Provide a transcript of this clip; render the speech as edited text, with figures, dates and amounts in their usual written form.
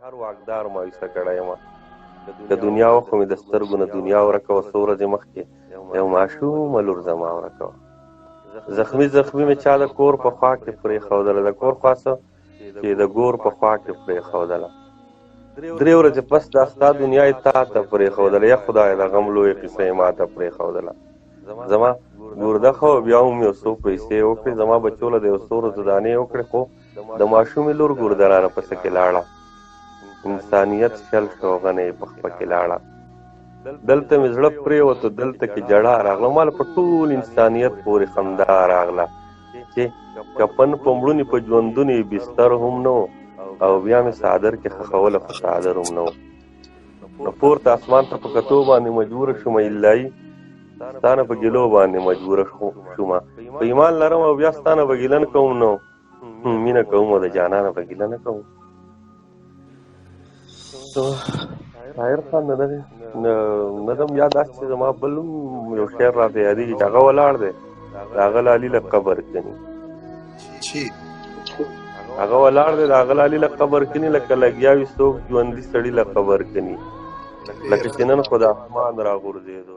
هر واکدار مایوسه کړی یم. که دنیا وخو مې د سترګو نه دنیا ورکه وه، څو ورځې مخکې یو ماشومه لور زما ورکه وه. زخمي مې چا د کور په خوا کې پرېښودله، د کور خوا څه چې د ګور په خوا کې پرېښودله. 3 ورځې پس دا ستا دنیا یې تا ته پرېښودله. یا خدایه د غم لویه قصه یې ما ته پرېښودله. زما ګورده ښه وه، بیا هم یو څو پیسې وکړې، زما بچو له د یو څو ورځو دانې وکړې، خو د ماشومې لور ګورده رانه پسې کې لاړه. انسانیت شل شو، غنه یې په خپه کې لاړه. دلته مې زړه پرېوته، دلته کې جړا راغله، ما په ټول انسانیت پورې خندا راغله چې کفن په مړونې په ژوندونې بستر هم نه و، او بیا مې څادر کې خښوله خو څادر هم نه و. نو پورته اسمان ته په کتو باندې مجبوره شومه الهي، ستا نه په ګیلو باندې مجبوره شومه. په ایمان لرم او بیا ستا نه به ګیله نه کوم، نو مینه کوم او د جانانه به ګیله نه کوم. طاهر خان نه دم یاد داسې چې زما بل هم یو شعر راته یادېږي چې هغه ولاړ دی د هغه لالي له قبر کني. هغه ولاړ دی د هغه لالي له قبر کني، لکه لګیا وي څوک ژوندي سړي له قبر کني، لکه چې نن خو د اسمان راغورځېدو.